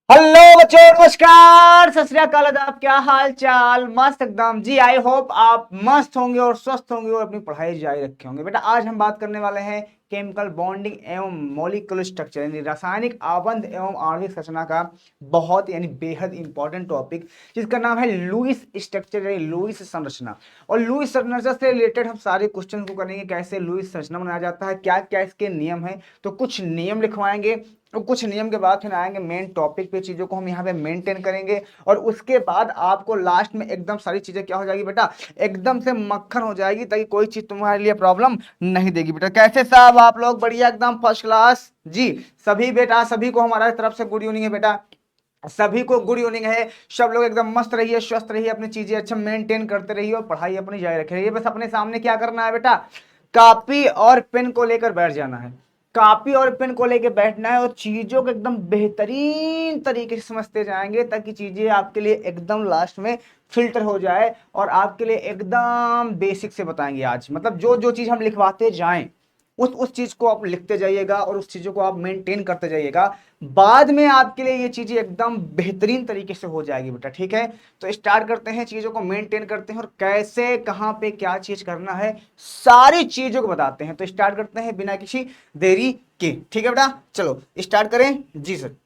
Hello बच्चों, नमस्कार, सत श्री अकाल, आदाब। क्या हाल चाल? मस्त एकदम जी। आई होप आप मस्त होंगे और स्वस्थ होंगे और अपनी पढ़ाई जारी रखे होंगे। बेटा आज हम बात करने वाले हैं केमिकल बॉन्डिंग एवं मॉलिक्यूलर स्ट्रक्चर यानी रासायनिक आबंध एवं आणविक संरचना का बहुत यानी बेहद इंपॉर्टेंट टॉपिक, जिसका नाम है लुईस स्ट्रक्चर यानी लुईस संरचना। और लुईस संरचना से रिलेटेड हम सारे क्वेश्चन को करेंगे, कैसे लुईस संरचना बनाया जाता है, क्या क्या इसके नियम है। तो कुछ नियम लिखवाएंगे और कुछ नियम के बाद फिर आएंगे मेन टॉपिक पे, चीजों को हम यहाँ पे मेंटेन करेंगे। और उसके बाद आपको लास्ट में एकदम सारी चीजें क्या हो जाएगी बेटा, एकदम से मक्खन हो जाएगी, ताकि कोई चीज तुम्हारे लिए प्रॉब्लम नहीं देगी। बेटा कैसे साहब आप लोग? बढ़िया एकदम फर्स्ट क्लास जी। सभी बेटा, सभी को हमारा तरफ से गुड इवनिंग है बेटा, सभी को गुड इवनिंग है। सब लोग एकदम मस्त रहिए, स्वस्थ रहिए, अपनी चीजें अच्छा मेंटेन करते रहिए और पढ़ाई अपनी जारी रखे रहिए। बस अपने सामने क्या करना है बेटा, कॉपी और पेन को लेकर बैठ जाना है। कॉपी और पेन को लेकर बैठना है और चीजों को एकदम बेहतरीन तरीके से समझते जाएंगे, ताकि चीजें आपके लिए एकदम लास्ट में फिल्टर हो जाए और आपके लिए एकदम बेसिक से बताएंगे। आज मतलब जो जो चीज हम लिखवाते जाएं उस चीज को आप लिखते जाइएगा और उस चीजों को आप मेंटेन करते जाइएगा। बाद में आपके लिए ये चीजें एकदम बेहतरीन तरीके से हो जाएगी बेटा, ठीक है। तो स्टार्ट करते हैं, चीजों को मेंटेन करते हैं और कैसे कहां पे क्या चीज करना है सारी चीजों को बताते हैं। तो स्टार्ट करते हैं बिना किसी देरी के, ठीक है बेटा। चलो स्टार्ट करें जी सर।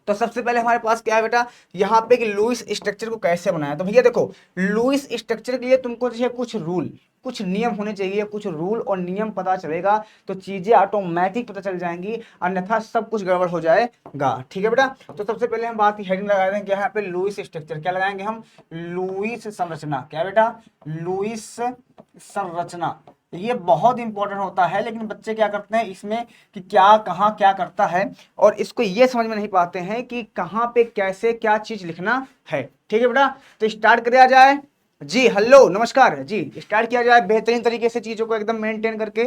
तो सबसे पहले हमारे पास क्या है बेटा, यहाँ पे कि लुईस स्ट्रक्चर को कैसे बनाया। तो भैया देखो, लुईस स्ट्रक्चर के लिए तुमको चाहिए कुछ रूल, कुछ नियम होने चाहिए। कुछ रूल और नियम पता चलेगा तो चीजें ऑटोमेटिक पता चल जाएंगी, अन्यथा सब कुछ गड़बड़ हो जाएगा, ठीक है बेटा। तो सबसे पहले हम बात की हेडिंग लगा दें क्या, यहाँ पे लुईस स्ट्रक्चर क्या लगाएंगे हम, लुईस संरचना। क्या बेटा, लुईस संरचना। ये बहुत इंपॉर्टेंट होता है, लेकिन बच्चे क्या करते हैं इसमें कि क्या कहाँ क्या करता है और इसको ये समझ में नहीं पाते हैं कि कहाँ पे कैसे क्या चीज लिखना है, ठीक है बेटा। तो स्टार्ट किया जाए जी। हेलो नमस्कार जी। स्टार्ट किया जाए बेहतरीन तरीके से, चीजों को एकदम मेंटेन करके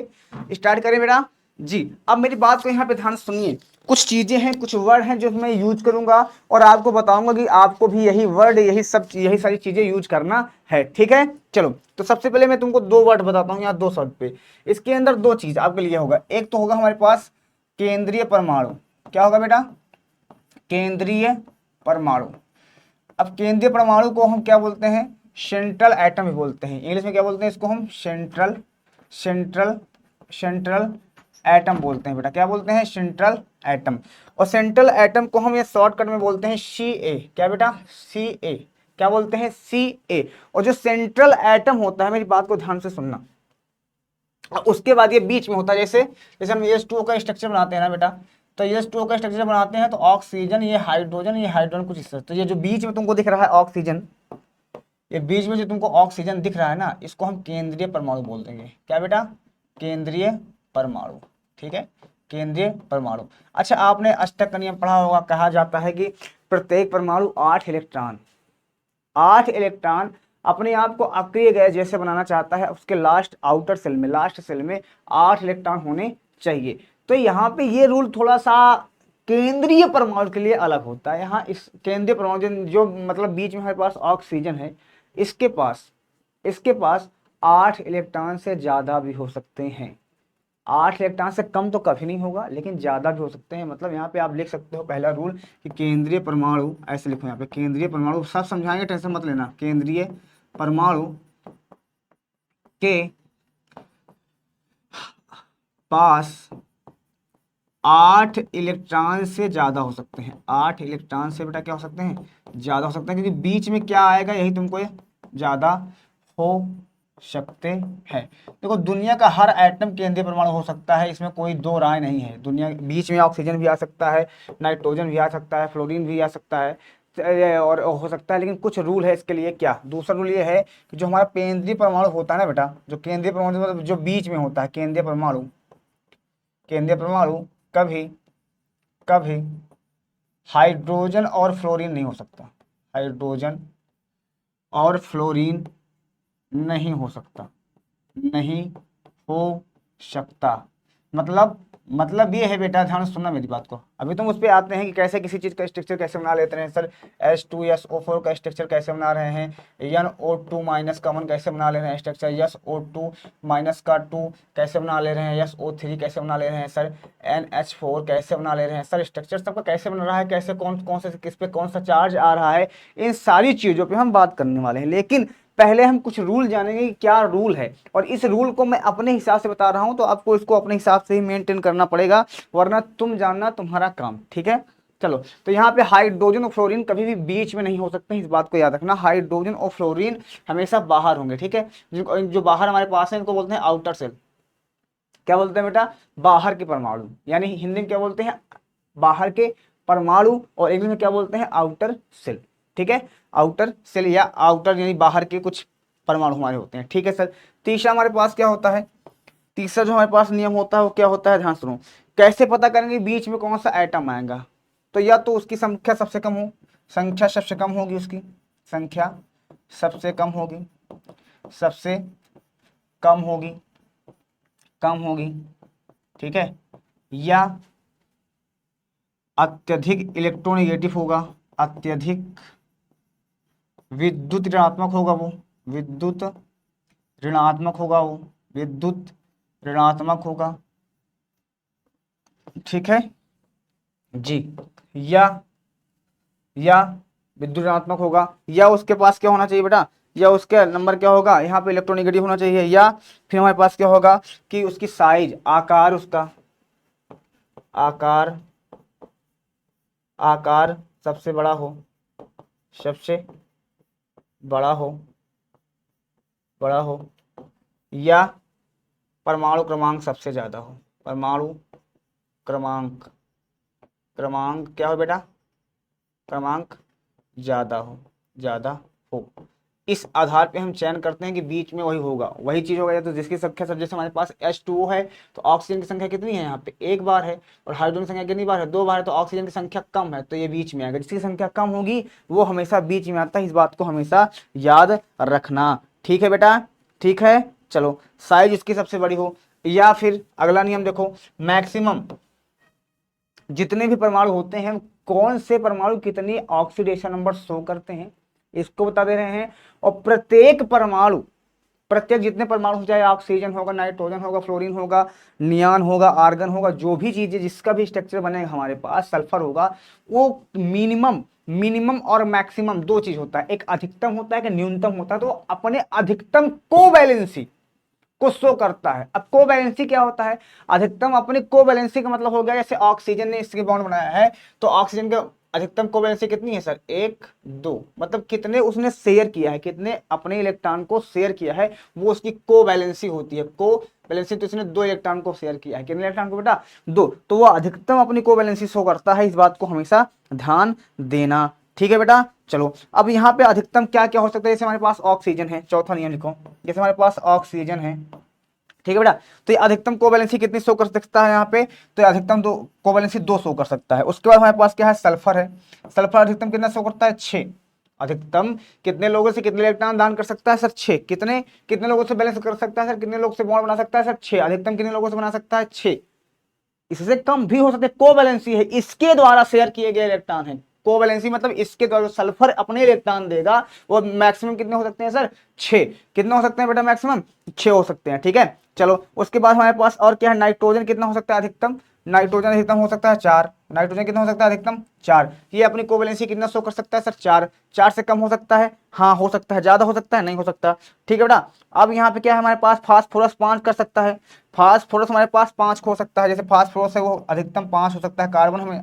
स्टार्ट करें बेटा जी। अब मेरी बात को यहाँ पे ध्यान से सुनिए। कुछ चीजें हैं, कुछ वर्ड हैं जो मैं यूज करूंगा और आपको बताऊंगा कि आपको भी यही वर्ड, यही सारी चीजें यूज करना है, ठीक है। चलो तो सबसे पहले मैं तुमको दो वर्ड बताता हूँ यहाँ दो शब्द पे। इसके अंदर दो चीज आपके लिए होगा, एक तो होगा हमारे पास केंद्रीय परमाणु। क्या होगा बेटा, केंद्रीय परमाणु। अब केंद्रीय परमाणु को हम क्या बोलते हैं, सेंट्रल एटम भी बोलते हैं। इंग्लिश में क्या बोलते हैं इसको हम, सेंट्रल सेंट्रल सेंट्रल एटम बोलते हैं बेटा। क्या बोलते हैं, सेंट्रल एटम। और सेंट्रल एटम को हम ये शॉर्टकट में बोलते हैं सी ए। क्या बेटा, सी ए। क्या बोलते हैं, सी ए। और जो सेंट्रल एटम होता है, मेरी बात को ध्यान से सुनना, उसके बाद ये बीच में होता है, जैसे जैसे हम H2O का स्ट्रक्चर बनाते हैं ना बेटा, तो H2O का स्ट्रक्चर बनाते हैं तो ऑक्सीजन, ये हाइड्रोजन कुछ इस तरह। तो ये जो बीच में तुमको दिख रहा है ऑक्सीजन, ये बीच में जो तुमको ऑक्सीजन दिख रहा है ना, इसको हम केंद्रीय परमाणु बोल देंगे। क्या बेटा, केंद्रीय परमाणु, ठीक है, केंद्रीय परमाणु। अच्छा आपने अष्टक का नियम पढ़ा होगा, कहा जाता है कि प्रत्येक परमाणु 8 इलेक्ट्रॉन अपने आप को अक्रिय गैस जैसे बनाना चाहता है, उसके लास्ट सेल में 8 इलेक्ट्रॉन होने चाहिए। तो यहाँ पे ये रूल थोड़ा सा केंद्रीय परमाणु के लिए अलग होता है। यहाँ इस केंद्रीय परमाणु जो मतलब बीच में हमारे पास ऑक्सीजन है, इसके पास 8 इलेक्ट्रॉन से ज्यादा भी हो सकते हैं। 8 इलेक्ट्रॉन से कम तो कभी नहीं होगा, लेकिन ज्यादा भी हो सकते हैं। मतलब यहाँ पे आप लिख सकते हो पहला रूल कि केंद्रीय परमाणु, ऐसे लिखो यहाँ पे केंद्रीय परमाणु, सब समझाएंगे, टेंशन मत लेना। केंद्रीय परमाणु के पास 8 इलेक्ट्रॉन से ज्यादा हो सकते हैं। 8 इलेक्ट्रॉन से बेटा क्या हो सकते हैं, ज्यादा हो सकते हैं, क्योंकि बीच में क्या आएगा यही तुमको ज्यादा हो सकते हैं। देखो दुनिया का हर एटम केंद्रीय परमाणु हो सकता है, इसमें कोई दो राय नहीं है। दुनिया बीच में ऑक्सीजन भी आ सकता है, नाइट्रोजन भी आ सकता है, फ्लोरीन भी आ सकता है और हो सकता है, लेकिन कुछ रूल है इसके लिए। क्या दूसरा रूल ये है कि जो हमारा केंद्रीय परमाणु होता है ना बेटा, जो केंद्रीय परमाणु मतलब जो बीच में होता है, केंद्रीय परमाणु कभी कभी हाइड्रोजन और फ्लोरीन नहीं हो सकता। हाइड्रोजन और फ्लोरीन नहीं हो सकता, नहीं हो सकता। मतलब मतलब ये है बेटा, ध्यान से सुनना मेरी बात को। अभी तुम उस पे आते हैं कि कैसे किसी चीज का स्ट्रक्चर कैसे बना लेते हैं सर। H2SO4 का स्ट्रक्चर कैसे बना रहे हैं, NO2 माइनस कॉमन कैसे बना ले रहे हैं स्ट्रक्चर, SO2 माइनस का 2 कैसे बना ले रहे हैं, SO3 कैसे बना ले रहे हैं सर, NH4 कैसे बना ले रहे हैं सर। स्ट्रक्चर सबका कैसे बन रहा है, कैसे कौन कौन से किस पे कौन सा चार्ज आ रहा है, इन सारी चीजों पे हम बात करने वाले हैं। लेकिन पहले हम कुछ रूल जानेंगे कि क्या रूल है, और इस रूल को मैं अपने हिसाब से बता रहा हूं, तो आपको इसको अपने हिसाब से ही मेंटेन करना पड़ेगा, वरना तुम जानना तुम्हारा काम, ठीक है। चलो, तो यहाँ पे हाइड्रोजन और फ्लोरीन कभी भी बीच में नहीं हो सकते, इस बात को याद रखना। हाइड्रोजन और फ्लोरीन हमेशा बाहर होंगे, ठीक है। जो बाहर हमारे पास है इनको बोलते हैं आउटर सेल। क्या बोलते हैं बेटा, बाहर के परमाणु, यानी हिंदी में क्या बोलते हैं, बाहर के परमाणु, और इंग्लिश में क्या बोलते हैं, आउटर सेल, ठीक है। आउटर सेल या आउटर यानी बाहर के कुछ परमाणु हमारे होते हैं, ठीक है सर। तीसरा हमारे पास क्या होता है, तीसरा जो हमारे पास नियम होता है वो क्या होता है, ध्यान सुनो। कैसे पता करेंगे बीच में कौन सा एटम आएगा, तो या तो उसकी संख्या सबसे कम हो, संख्या सबसे कम होगी, उसकी संख्या सबसे कम होगी, सबसे कम होगी, कम होगी, ठीक है, या अत्यधिक इलेक्ट्रोनेगेटिव होगा, अत्यधिक विद्युत ऋणात्मक होगा वो, विद्युत ऋणात्मक होगा वो, विद्युत ऋणात्मक होगा, ठीक है जी। या विद्युत ऋणात्मक होगा, या उसके पास क्या होना चाहिए बेटा, या उसके नंबर क्या होगा, यहाँ पे इलेक्ट्रोनेगेटिव होना चाहिए, या फिर हमारे पास क्या होगा कि उसकी साइज, आकार, उसका आकार, आकार सबसे बड़ा हो, सबसे बड़ा हो, बड़ा हो, या परमाणु क्रमांक सबसे ज्यादा हो, परमाणु क्रमांक, क्रमांक क्या हो बेटा, क्रमांक ज्यादा हो, ज्यादा हो। इस आधार पे हम चयन करते हैं कि बीच में वही होगा, वही चीज होगा, या तो जिसकी संख्या सब, जैसे हमारे पास H2O है तो ऑक्सीजन की संख्या कितनी है यहाँ पे, एक बार है, और हाइड्रोजन की संख्या कितनी बार है, दो बार है, तो ऑक्सीजन की संख्या कम है तो ये बीच में आएगा। जिसकी संख्या कम होगी वो हमेशा बीच में आता है, इस बात को हमेशा याद रखना, ठीक है बेटा, ठीक है। चलो, साइज इसकी सबसे बड़ी हो, या फिर अगला नियम देखो, मैक्सिमम जितने भी परमाणु होते हैं, कौन से परमाणु कितनी ऑक्सीडेशन नंबर शो करते हैं, इसको बता दे रहे हैं। और प्रत्येक परमाणु, प्रत्येक जितने परमाणु हो, चाहे ऑक्सीजन होगा, नाइट्रोजन होगा, फ्लोरीन होगा, नियान होगा, आर्गन होगा, जो भी चीजें जिसका भी स्ट्रक्चर बनेगा हमारे पास, सल्फर होगा, वो मिनिमम, मिनिमम और मैक्सिमम दो चीज होता है, एक अधिकतम होता है, एक न्यूनतम होता है। तो अपने अधिकतम कोवैलेंसी को शो करता है। अब कोवैलेंसी क्या होता है, अधिकतम अपनी कोवैलेंसी का मतलब हो गया, जैसे ऑक्सीजन ने इसके बॉन्ड बनाया है तो ऑक्सीजन के अधिकतम कोवैलेंसी कितनी है सर, एक दो, मतलब कितने उसने शेयर किया है, कितने अपने इलेक्ट्रॉन को शेयर किया है, वो उसकी कोवैलेंसी होती है। कोवैलेंसी तो इसने दो इलेक्ट्रॉन को शेयर किया है, कितने इलेक्ट्रॉन को बेटा, दो, तो वो अधिकतम अपनी कोवैलेंसी शो करता है, इस बात को हमेशा ध्यान देना, ठीक है बेटा। चलो, अब यहाँ पे अधिकतम क्या क्या हो सकता है, जैसे हमारे पास ऑक्सीजन है, चौथा नियम लिखो, जैसे हमारे पास ऑक्सीजन है, ठीक है बेटा, तो ये अधिकतम कोवैलेंसी कितनी शो कर सकता है यहाँ पे, तो ये अधिकतम दो कोवैलेंसी दो शो कर सकता है। उसके बाद हमारे पास क्या है, सल्फर है, सल्फर अधिकतम कितना शो करता है, 6। अधिकतम कितने लोगों से कितने इलेक्ट्रॉन दान कर सकता है सर, 6। कितने कितने लोगों से बैलेंस कर सकता है सर, कितने लोग से बॉन्ड बना सकता है सर, 6। अधिकतम कितने लोगों से बना सकता है, 6। इससे कम भी हो सकते, कोवैलेंसी है, इसके द्वारा शेयर किए गए इलेक्ट्रॉन है। कोवैलेंसी मतलब इसके द्वारा जो सल्फर अपने इलेक्ट्रॉन देगा वो मैक्सिमम कितने हो सकते हैं सर, 6। कितने हो सकते हैं बेटा, मैक्सिमम 6 हो सकते हैं, ठीक है। चलो, उसके बाद हमारे पास और क्या है, नाइट्रोजन कितना हो सकता है अधिकतम, नाइट्रोजन अधिकतम हो सकता है 4। नाइट्रोजन कितना हो सकता है अधिकतम, 4। ये अपनी कोवैलेंसी कितना शो कर सकता है सर, 4। 4 से कम हो सकता है, हाँ हो सकता है, ज्यादा हो सकता है, नहीं हो सकता, ठीक है बेटा। अब यहाँ पे क्या है हमारे पास, फास्फोरस 5 कर सकता है, फास्फोरस हमारे पास 5 हो सकता है, जैसे फास्फोरस है वो अधिकतम 5 हो सकता है, कार्बन हमें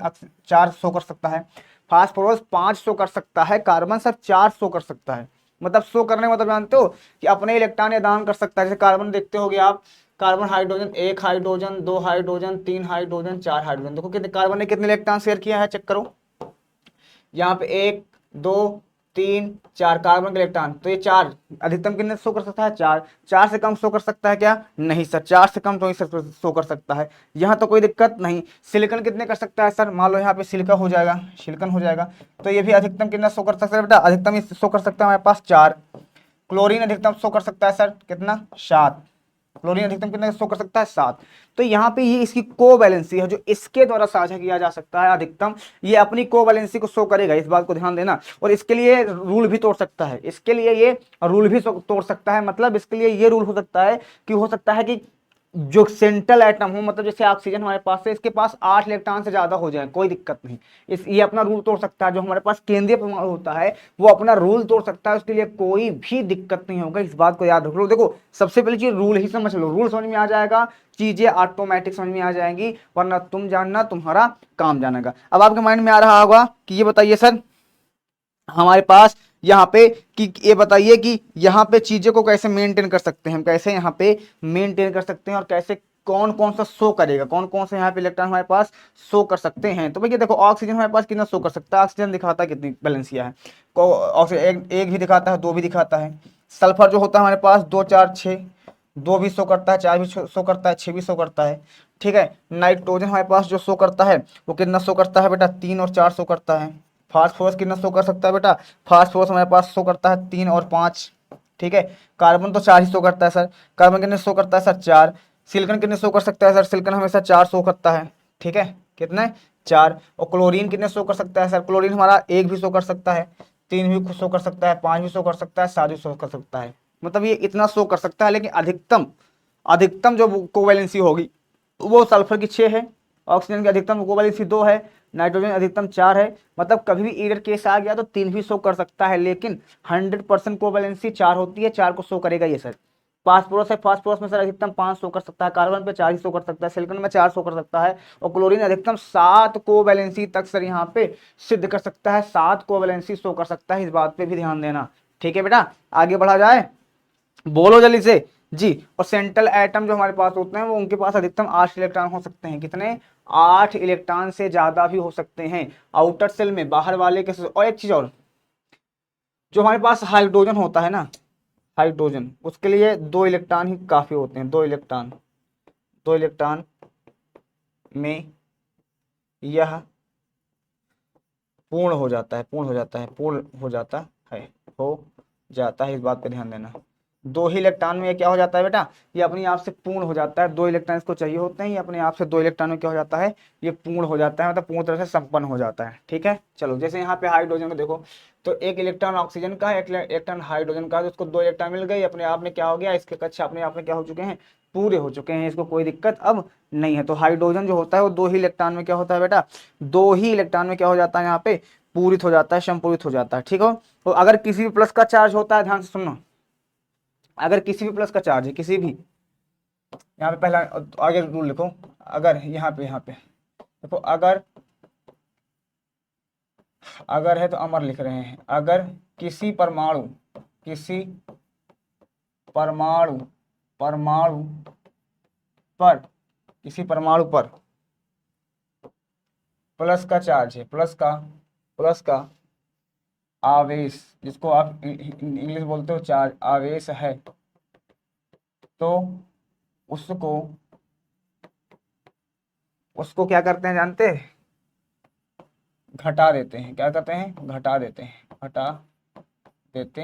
4 शो कर सकता है। फास्फोरस 5 शो कर सकता है, कार्बन सर 4 शो कर सकता है। मतलब शो करने का मतलब जानते हो कि अपने इलेक्ट्रॉन या दान कर सकता है। जैसे कार्बन देखते होगे आप, कार्बन हाइड्रोजन, एक हाइड्रोजन, दो हाइड्रोजन, तीन हाइड्रोजन, चार हाइड्रोजन, देखो कितने कार्बन ने कितने इलेक्ट्रॉन शेयर किया है, चेक करो। यहाँ पे 1 2 3 4 कार्बन के इलेक्ट्रॉन, तो ये 4 अधिकतम कितने शो कर सकता है, 4। 4 से कम शो कर सकता है क्या, नहीं सर, 4 से कम तो ही शो कर सकता है, यहाँ तो कोई दिक्कत नहीं। सिलिकॉन कितने कर सकता है सर, मान लो यहाँ पे सिलिकॉन हो जाएगा, सिलिकॉन हो जाएगा, तो ये भी अधिकतम कितना शो कर सकता है बेटा, अधिकतम शो कर सकता है हमारे पास 4। क्लोरीन अधिकतम शो कर सकता है सर कितना, 7। क्लोरीन अधिकतम कितना शो कर सकता है 7। तो यहाँ पे ये इसकी कोवैलेंसी है जो इसके द्वारा साझा किया जा सकता है अधिकतम, ये अपनी कोवैलेंसी को शो करेगा, इस बात को ध्यान देना। और इसके लिए रूल भी तोड़ सकता है, इसके लिए ये रूल भी तोड़ सकता है, मतलब इसके लिए ये रूल हो सकता है कि जो सेंट्रल एटम हो, मतलब जैसे ऑक्सीजन हमारे पास है, इसके पास 8 इलेक्ट्रॉन से ज्यादा हो जाए कोई दिक्कत नहीं, इस ये अपना रूल तोड़ सकता है। जो हमारे पास केंद्रीय परमाणु होता है वो अपना रूल तोड़ सकता है, उसके लिए कोई भी दिक्कत नहीं होगा, इस बात को याद रख लो। देखो सबसे पहले चीज रूल ही समझ लो, रूल समझ में आ जाएगा, चीजें ऑटोमेटिक समझ में आ जाएंगी, वरना तुम जानना तुम्हारा काम जानेगा। अब आपके माइंड में आ रहा होगा कि ये बताइए सर हमारे पास यहाँ पे कि ये बताइए कि यहाँ पे चीजें को कैसे मेंटेन कर सकते हैं हम, कैसे यहाँ पे मेंटेन कर सकते हैं, और कैसे कौन कौन सा शो करेगा, कौन कौन से यहाँ पे इलेक्ट्रॉन हमारे पास शो कर सकते हैं। तो भैया देखो ऑक्सीजन हमारे पास कितना शो कर सकता है, ऑक्सीजन दिखाता है कितनी बैलेंसिया है, ऑक्सीजन एक भी दिखाता है, 2 भी दिखाता है। सल्फर जो होता है हमारे पास 2 4 6, 2 भी शो करता है, 4 भी शो करता है, 6 भी शो करता है, ठीक है। नाइट्रोजन हमारे पास जो शो करता है वो कितना शो करता है बेटा, 3 और 4 शो करता है। फास्फोरस कितना शो कर सकता है बेटा, फास्फोरस हमारे पास शो करता है 3 और 5, ठीक है। कार्बन तो 4 ही शो करता है सर, कार्बन कितने शो करता है सर 4। सिलिकॉन कितने शो कर सकता है सर, सिलिकॉन हमेशा 4 शो करता है, ठीक है, कितने 4। और क्लोरीन कितने शो कर सकता है सर, क्लोरीन हमारा 1 भी शो कर सकता है, 3 भी शो कर सकता है, 5 भी शो कर सकता है, 7 भी शो कर सकता है, मतलब ये इतना शो कर सकता है। लेकिन अधिकतम अधिकतम जो कोवैलेंसी होगी वो सल्फर की 6 है, ऑक्सीजन की अधिकतम कोवैलेंसी 2 है, नाइट्रोजन अधिकतम 4 है। मतलब कभी भी ईडर केस आ गया तो 3 भी शो कर सकता है, लेकिन 100% कोवैलेंसी 4 होती है, 4 को शो करेगा ये सर। फास्फोरस है, फास्फोरस में सर अधिकतम 5 शो कर सकता है, कार्बन पे 4 ही शो कर सकता है, सिलिकॉन में 4 शो कर सकता है, और क्लोरीन अधिकतम 7 कोवैलेंसी तक सर यहाँ पे सिद्ध कर सकता है, 7 कोवैलेंसी शो कर सकता है, इस बात पे भी ध्यान देना, ठीक है बेटा। आगे बढ़ा जाए, बोलो जल्दी से जी। और सेंट्रल एटम जो हमारे पास होते हैं वो उनके पास अधिकतम 8 इलेक्ट्रॉन हो सकते हैं, कितने 8 इलेक्ट्रॉन से ज्यादा भी हो सकते हैं आउटर सेल में, बाहर वाले के। और एक चीज और, जो हमारे पास हाइड्रोजन होता है ना, हाइड्रोजन उसके लिए 2 इलेक्ट्रॉन ही काफी होते हैं, 2 इलेक्ट्रॉन, 2 इलेक्ट्रॉन में यह पूर्ण हो जाता है, पूर्ण हो जाता है, पूर्ण हो जाता है, हो जाता है, इस बात पे ध्यान देना। 2 ही इलेक्ट्रॉन में क्या हो जाता है बेटा, ये अपने आप से पूर्ण हो जाता है, 2 इलेक्ट्रॉन इसको चाहिए होते हैं, ये अपने आप से 2 इलेक्ट्रॉन में क्या हो जाता है, ये पूर्ण हो जाता है, मतलब पूर्ण तरह से संपन्न हो जाता है, ठीक है। चलो जैसे यहाँ पे हाइड्रोजन को देखो, तो 1 इलेक्ट्रॉन ऑक्सीजन का है, 1 इलेक्ट्रॉन हाइड्रोजन का है, तो उसको 2 इलेक्ट्रॉन मिल गए, अपने आप में क्या हो गया, इसके कक्षा अपने आप में क्या हो चुके हैं, पूरे हो चुके हैं, इसको कोई दिक्कत अब नहीं है। तो हाइड्रोजन जो होता है वो 2 ही इलेक्ट्रॉन में क्या होता है बेटा, 2 ही इलेक्ट्रॉन में क्या हो जाता है, यहाँ पे पूरित हो जाता है, संपूरित हो जाता है, ठीक हो। तो अगर किसी भी प्लस का चार्ज होता है, ध्यान से सुनना, अगर किसी भी प्लस का चार्ज है, किसी भी, यहाँ पे पहला आगे रूल लिखो, अगर यहाँ पे देखो, अगर है तो अमर लिख रहे हैं, अगर किसी परमाणु, किसी परमाणु परमाणु पर, किसी परमाणु पर प्लस का चार्ज है, प्लस का आवेश, जिसको आप इंग्लिश बोलते हो चार्ज, आवेश है, तो उसको उसको क्या करते हैं जानते हैं, घटा देते हैं, क्या करते हैं, घटा देते हैं, घटा देते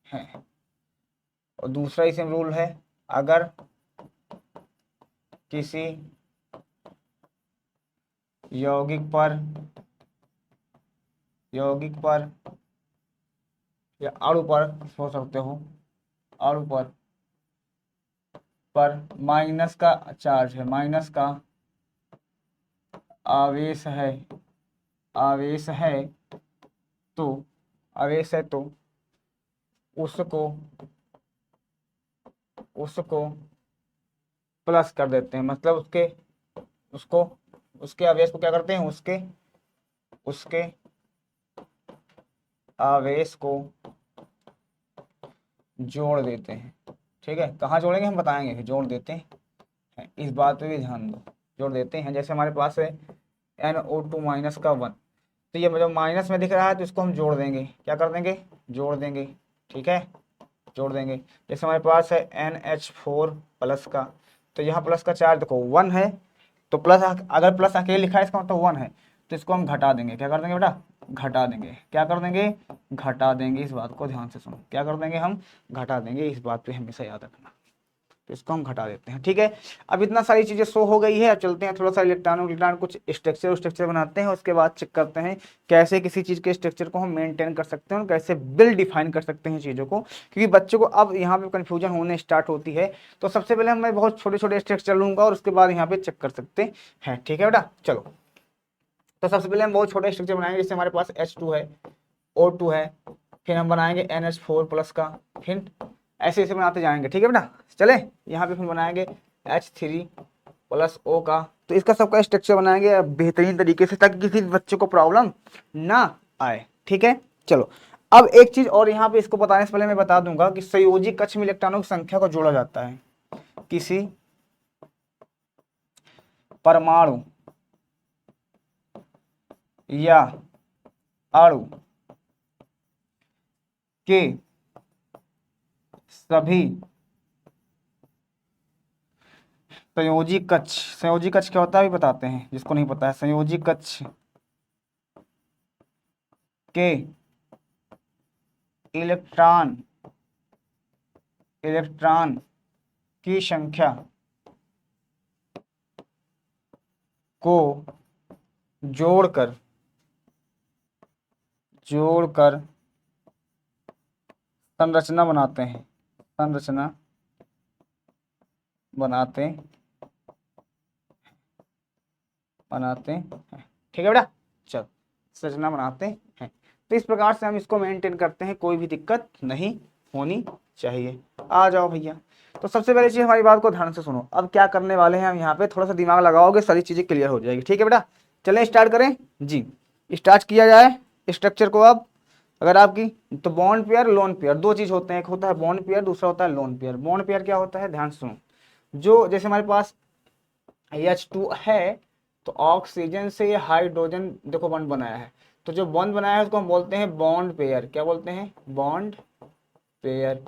हैं। और दूसरा इसमें रूल है, अगर किसी यौगिक पर या अणु पर सोच सकते हो, अणु पर माइनस का चार्ज है, माइनस का आवेश है, आवेश है तो आवेश है तो उसको उसको प्लस कर देते हैं, मतलब उसको उसके आवेश को क्या करते हैं, उसके उसके आवेश को जोड़ देते हैं, ठीक है। कहाँ जोड़ेंगे हम बताएंगे, जोड़ देते हैं, इस बात पे भी ध्यान दो, जोड़ देते हैं। जैसे हमारे पास है NO2 माइनस का 1, तो ये जब माइनस में दिख रहा है तो इसको हम जोड़ देंगे, क्या कर देंगे, जोड़ देंगे, ठीक है, जोड़ देंगे। जैसे हमारे पास है NH4 प्लस का, तो यहाँ प्लस का चार्ज देखो 1 है, तो प्लस, अगर प्लस अकेले लिखा है इसका मतलब 1 है, तो इसको हम घटा देंगे, क्या कर देंगे बेटा, घटा देंगे, क्या कर देंगे, घटा देंगे, इस बात को ध्यान से सुनो, क्या कर देंगे हम, घटा देंगे, इस बात पे हमेशा याद रखना। तो इसको हम घटा देते हैं। ठीक है, अब इतना सारी चीजें शो हो गई है। अब चलते हैं थोड़ा सा इलेक्ट्रॉन कुछ स्ट्रक्चर बनाते हैं, उसके बाद चेक करते हैं कैसे किसी चीज के स्ट्रक्चर को हम मेंटेन कर सकते हैं और कैसे बिल डिफाइन कर सकते हैं चीजों को, क्योंकि बच्चों को अब यहाँ पे कंफ्यूजन होने स्टार्ट होती है। तो सबसे पहले मैं बहुत छोटे छोटे स्ट्रक्चर लूंगा और उसके बाद यहाँ पे चेक कर सकते हैं। ठीक है बेटा, चलो। तो सबसे पहले हम बहुत छोटे स्ट्रक्चर बनाएंगे, जैसे हमारे पास H2 है, O2 है, फिर हम बनाएंगे NH4 प्लस का, फिर ऐसे ऐसे बनाते जाएंगे। ठीक है बेटा, चले। यहाँ पे फिर बनाएंगे H3 प्लस O का। तो इसका सबका स्ट्रक्चर बनाएंगे बेहतरीन तरीके से, ताकि किसी बच्चे को प्रॉब्लम ना आए। ठीक है, चलो। अब एक चीज और यहाँ पे इसको बताने से पहले मैं बता दूंगा कि संयोजी कक्ष में इलेक्ट्रॉनों की संख्या को जोड़ा जाता है किसी परमाणु या अणु के सभी संयोजी कक्ष क्या होता है अभी बताते हैं, जिसको नहीं पता है। संयोजी कक्ष के इलेक्ट्रॉन की संख्या को जोड़कर संरचना बनाते हैं। ठीक है बेटा, चल संरचना बनाते हैं। तो इस प्रकार से हम इसको मेंटेन करते हैं, कोई भी दिक्कत नहीं होनी चाहिए। आ जाओ भैया। तो सबसे पहले चीज हमारी बात को ध्यान से सुनो। अब क्या करने वाले हैं हम यहाँ पे, थोड़ा सा दिमाग लगाओगे सारी चीजें क्लियर हो जाएगी। ठीक है बेटा, चलें स्टार्ट करें जी। स्टार्ट किया जाए स्ट्रक्चर को। अब अगर आपकी तो बॉन्ड पेयर, लोन पेयर, दो चीज होते हैं, एक होता है बॉन्ड पेयर, दूसरा होता है लोन पेयर। बॉन्ड पेयर क्या होता है, ध्यान से सुनो। जो जैसे हमारे पास H2 है, तो ऑक्सीजन से ये हाइड्रोजन देखो बॉन्ड बनाया है, तो जो बॉन्ड बनाया है उसको हम बोलते हैं बॉन्ड पेयर। क्या बोलते हैं, बॉन्ड पेयर।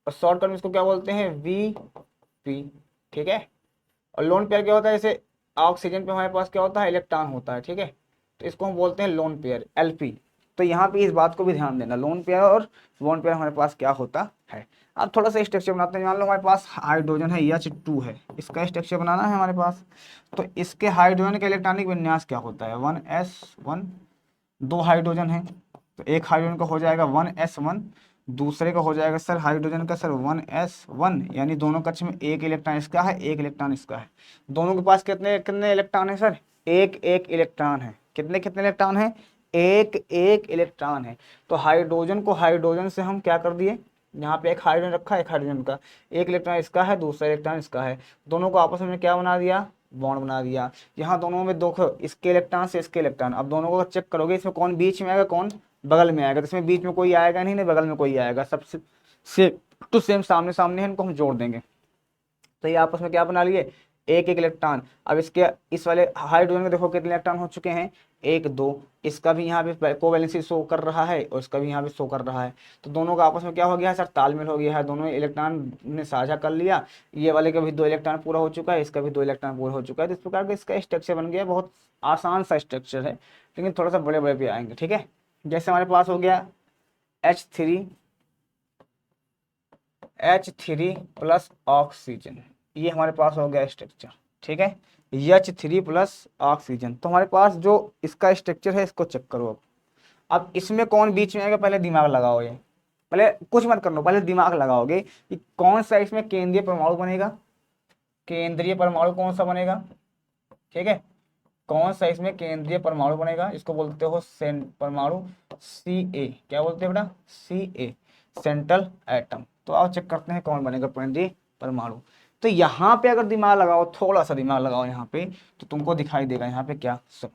और शॉर्ट में इसको क्या बोलते हैं, VP। ठीक है, और लोन पेयर क्या होता है, जैसे ऑक्सीजन पे हमारे पास क्या होता है, इलेक्ट्रॉन होता है। ठीक है, तो इसको हम बोलते हैं लोन पेयर, LP। तो यहाँ पे इस बात को भी ध्यान देना, लोन पेयर और बॉन्ड पेयर हमारे पास क्या होता है। अब थोड़ा सा स्ट्रक्चर बनाते हैं। मान लो हमारे पास हाइड्रोजन है, H2 है, इसका स्ट्रक्चर बनाना है हमारे पास। तो इसके हाइड्रोजन का इलेक्ट्रॉनिक विन्यास क्या होता है, 1s1। दो हाइड्रोजन है, तो एक हाइड्रोजन का हो जाएगा 1s1, दूसरे का हो जाएगा सर हाइड्रोजन का सर 1s1, यानी दोनों कक्ष में एक इलेक्ट्रॉन इसका है, एक इलेक्ट्रॉन इसका है। दोनों के पास कितने कितने इलेक्ट्रॉन है सर, एक एक इलेक्ट्रॉन है। कितने कितने इलेक्ट्रॉन है, एक एक इलेक्ट्रॉन है। तो हाइड्रोजन को हाइड्रोजन से हम क्या कर दिए, यहाँ पे एक हाइड्रोजन रखा है, एक हाइड्रोजन का, एक इलेक्ट्रॉन इसका है, दूसरा इलेक्ट्रॉन इसका है। दोनों को आपस में क्या बना दिया, बॉन्ड बना दिया। यहाँ दोनों में दो, इसके इलेक्ट्रॉन से इसके इलेक्ट्रॉन। अब दोनों को चेक करोगे, इसमें कौन बीच में आएगा, कौन बगल में आएगा। तो इसमें बीच में कोई आएगा नहीं, नहीं बगल में कोई आएगा, सबसे सेम टू सेम सामने सामने है, इनको हम जोड़ देंगे। तो ये आपस में क्या बना लिए, एक एक इलेक्ट्रॉन। अब इसके इस वाले हाइड्रोजन में देखो कितने इलेक्ट्रॉन हो चुके हैं, एक दो। इसका भी यहाँ पे कोवैलेंसी शो कर रहा है और इसका भी यहाँ पे शो कर रहा है। तो दोनों का आपस में क्या हो गया है सर, तालमेल हो गया है। दोनों इलेक्ट्रॉन ने साझा कर लिया। ये वाले का भी दो इलेक्ट्रॉन पूरा हो चुका है, इसका भी दो इलेक्ट्रॉन पूरा हो चुका है। तो इस प्रकार का इसका स्ट्रक्चर बन गया। बहुत आसान सा स्ट्रक्चर है, लेकिन थोड़ा सा बड़े बड़े पे आएंगे। ठीक है, जैसे हमारे पास हो गया H3 प्लस ऑक्सीजन, ये हमारे पास हो गया स्ट्रक्चर। ठीक है, H3 प्लस ऑक्सीजन। तो हमारे पास जो इसका स्ट्रक्चर है, इसको चेक करो। अब इसमें कौन बीच में आएगा, पहले दिमाग लगाओ। ये पहले कुछ मत करना, पहले दिमाग लगाओगे कि कौन सा इसमें केंद्रीय परमाणु बनेगा। केंद्रीय परमाणु कौन सा बनेगा, ठीक है, कौन सा इसमें केंद्रीय परमाणु बनेगा, इसको बोलते हो परमाणु Ca। क्या बोलते हैं बेटा, Ca, सेंट्रल एटम। तो आओ चेक करते हैं कौन बनेगा केंद्रीय परमाणु। तो यहाँ पे अगर दिमाग लगाओ, थोड़ा सा दिमाग लगाओ यहाँ पे, तो तुमको दिखाई देगा यहाँ पे क्या, सुनो,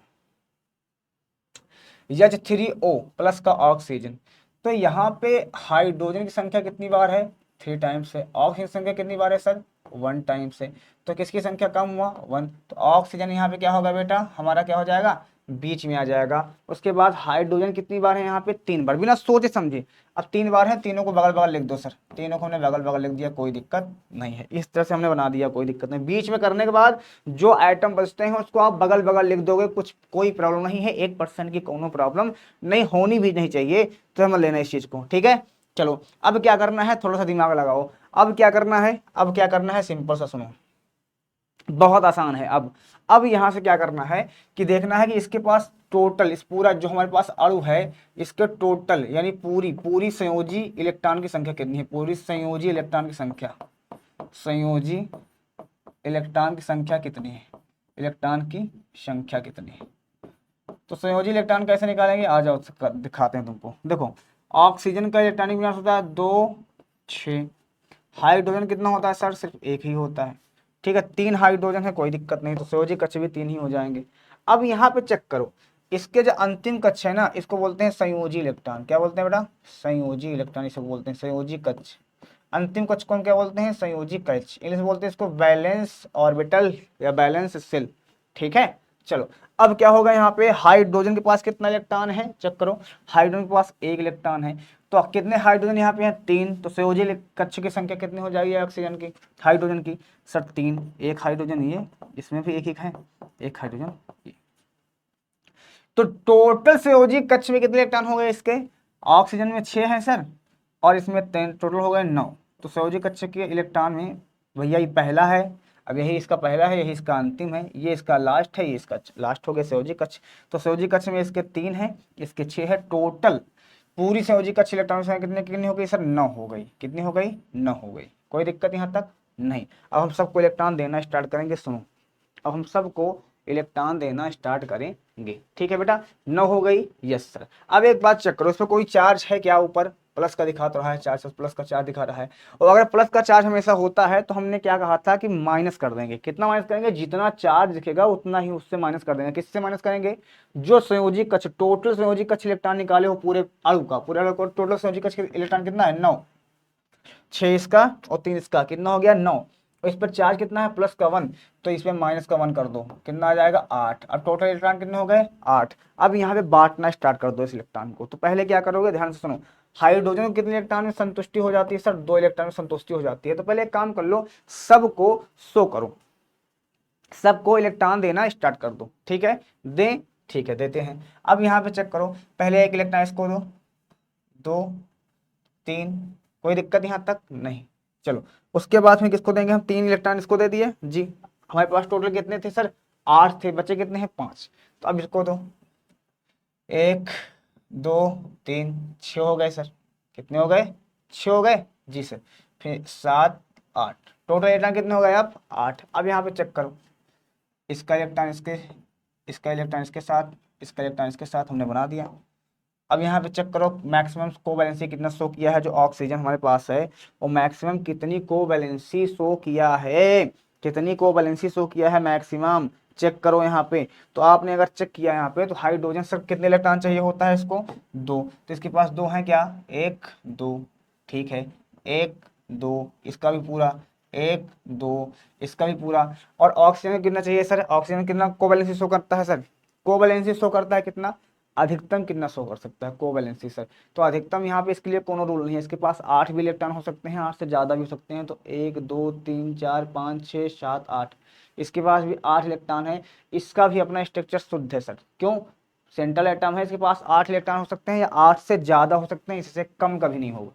H3O प्लस का ऑक्सीजन। तो यहाँ पे हाइड्रोजन की संख्या कितनी बार है, 3 टाइम्स है। ऑक्सीजन की संख्या कितनी बार है सर, 1 टाइम्स है। तो किसकी संख्या कम हुआ, 1। तो ऑक्सीजन यहाँ पे क्या होगा बेटा, हमारा क्या हो जाएगा, बीच में आ जाएगा। उसके बाद हाइड्रोजन कितनी बार है यहाँ पे, 3 बार, बिना सोचे समझे। अब 3 बार है, तीनों को बगल बगल लिख दो सर। तीनों को हमने बगल बगल लिख दिया, कोई दिक्कत नहीं है। इस तरह से हमने बना दिया, कोई दिक्कत नहीं। बीच में करने के बाद जो आइटम बचते हैं उसको आप बगल बगल लिख दोगे, कुछ कोई प्रॉब्लम नहीं है। 1% की कोनो प्रॉब्लम नहीं, होनी भी नहीं चाहिए। तो हम लेना इस चीज को, ठीक है। चलो अब क्या करना है, थोड़ा सा दिमाग लगाओ। अब क्या करना है, अब क्या करना है, सिंपल सा सुनो, बहुत आसान है। अब यहां से क्या करना है कि देखना है कि इसके पास टोटल, इस पूरा जो हमारे पास अणु है इसके टोटल यानी पूरी पूरी संयोजी इलेक्ट्रॉन की संख्या कितनी है, पूरी संयोजी इलेक्ट्रॉन की संख्या, संयोजी इलेक्ट्रॉन की संख्या कितनी है, इलेक्ट्रॉन की संख्या कितनी है। तो संयोजी इलेक्ट्रॉन कैसे निकालेंगे, आ जाओ दिखाते हैं तुमको। देखो ऑक्सीजन का इलेक्ट्रॉनिक विन्यास होता है 2 6, हाइड्रोजन कितना होता है सर, सिर्फ एक ही होता है। ठीक है, 3 हाइड्रोजन है, कोई दिक्कत नहीं, तो संयोजी कक्ष भी 3 ही हो जाएंगे। अब यहाँ पे चेक करो, इसके जो अंतिम कक्ष है ना, इसको बोलते हैं संयोजी इलेक्ट्रॉन। क्या बोलते हैं बेटा, संयोजी इलेक्ट्रॉन, इसको बोलते हैं संयोजी कक्ष। अंतिम कक्ष को हम क्या बोलते हैं, संयोजी कक्ष। इंग्लिश में बोलते हैं इसको वैलेंस ऑर्बिटल या बैलेंस शेल। ठीक है, चलो अब क्या होगा, यहाँ पे हाइड्रोजन के पास कितना इलेक्ट्रॉन है, चेक करो, हाइड्रोजन के पास 1 इलेक्ट्रॉन है। तो कितने हाइड्रोजन यहाँ पे हैं, 3। तो संयोजी कक्ष की संख्या कितनी हो जाएगी ऑक्सीजन की, हाइड्रोजन की, सर 3। एक हाइड्रोजन ये, इसमें भी एक है, एक हाइड्रोजन ये। तो टोटल संयोजी कक्ष में कितने इलेक्ट्रॉन हो गए इसके, ऑक्सीजन में 6 हैं सर, और इसमें 3, टोटल हो गए 9। तो संयोजी कक्ष के इलेक्ट्रॉन में भैया ये पहला है, अब यही इसका पहला है, यही इसका अंतिम है, ये इसका लास्ट है, ये इसका लास्ट हो गया संयोजी कक्ष। तो संयोजी कक्ष में इसके 3 है, इसके 6 है, टोटल पूरी संयोजी कक्ष इलेक्ट्रॉन संख्या कितने कितनी हो गई सर, 9 हो गई। कितनी हो गई, 9 हो गई। कोई दिक्कत यहाँ तक नहीं। अब हम सबको इलेक्ट्रॉन देना स्टार्ट करेंगे, सुनो, अब हम सबको इलेक्ट्रॉन देना स्टार्ट करेंगे। ठीक है बेटा, 9 हो गई, यस सर। अब एक बात चेक करो, इसमें कोई चार्ज है क्या, ऊपर प्लस का दिखा तो रहा है चार्ज, प्लस का चार्ज दिखा रहा है। और अगर प्लस का चार्ज हमेशा होता है तो हमने क्या कहा था कि माइनस कर देंगे। कितना माइनस करेंगे, जितना चार्ज दिखेगा उतना ही उससे माइनस कर देंगे। किससे माइनस करेंगे, जो संयोजी कक्ष, टोटल संयोजी कक्ष इलेक्ट्रॉन निकाले हो पूरे अणु का, पूरे अणु का टोटल संयोजी कक्ष इलेक्ट्रॉन कितना है, 9। 6 इसका और 3 इसका, कितना हो गया, 9। और इस पर चार्ज कितना है, प्लस का 1, तो इसमें माइनस का 1 कर दो, कितना आ जाएगा, 8। अब टोटल इलेक्ट्रॉन कितने हो गए, 8। अब यहाँ पे बांटना स्टार्ट कर दो इस इलेक्ट्रॉन को। तो पहले क्या करोगे, ध्यान से सुनो, हाइड्रोजन को कितने इलेक्ट्रॉन में संतुष्टि हो जाती है सर, 2 इलेक्ट्रॉन में संतुष्टि हो जाती है। तो पहले एक काम कर लो, सबको शो करो, सबको इलेक्ट्रॉन देना स्टार्ट कर दो। ठीक है, दें, ठीक है देते हैं। अब यहाँ पे चेक करो, पहले 1 इलेक्ट्रॉन इसको दो, 2 3, कोई दिक्कत यहाँ तक नहीं। चलो उसके बाद में किसको देंगे हम, 3 इलेक्ट्रॉन इसको दे दिए जी। हमारे पास टोटल कितने थे सर, 8 थे, बचे कितने हैं, 5। तो अब इसको दो, 1 2 3 6 हो गए सर, कितने हो गए, 6 हो गए जी सर। फिर 7 8, टोटल इलेक्ट्रॉन कितने हो गए अब, 8। अब यहाँ पे चेक करो, इसका इलेक्ट्रॉन इसके, इसका इलेक्ट्रॉन इसके साथ, इसका इलेक्ट्रॉन इसके साथ हमने बना दिया। अब यहाँ पे चेक करो मैक्सिमम कोवैलेंसी कितना शो किया है, जो ऑक्सीजन हमारे पास है वो मैक्सिमम कितनी कोवैलेंसी शो किया है, कितनी कोवैलेंसी शो किया है मैक्सिमम, चेक करो यहाँ पे। तो आपने अगर चेक किया यहाँ पे, तो हाइड्रोजन सर कितने इलेक्ट्रॉन चाहिए होता है इसको, 2। तो इसके पास 2 है क्या, 1 2, ठीक है, 1 2, इसका भी पूरा, 1 2, इसका भी पूरा। और ऑक्सीजन कितना चाहिए सर, ऑक्सीजन कितना कोवैलेंसी शो करता है सर, कोवैलेंसी शो करता है कितना, अधिकतम कितना शो कर सकता है कोवैलेंसी सर। तो अधिकतम यहाँ पे इसके लिए कोनो रूल नहीं है, इसके पास 8 भी इलेक्ट्रॉन हो सकते हैं, 8 से ज़्यादा भी हो सकते हैं। तो 1 2 3 4 5 6 7 8, इसके पास भी 8 इलेक्ट्रॉन है। इसका भी अपना स्ट्रक्चर शुद्ध है सर, क्यों, सेंट्रल एटम है, इसके पास 8 इलेक्ट्रॉन हो सकते हैं या 8 से ज़्यादा हो सकते हैं, इससे कम कभी नहीं होगा,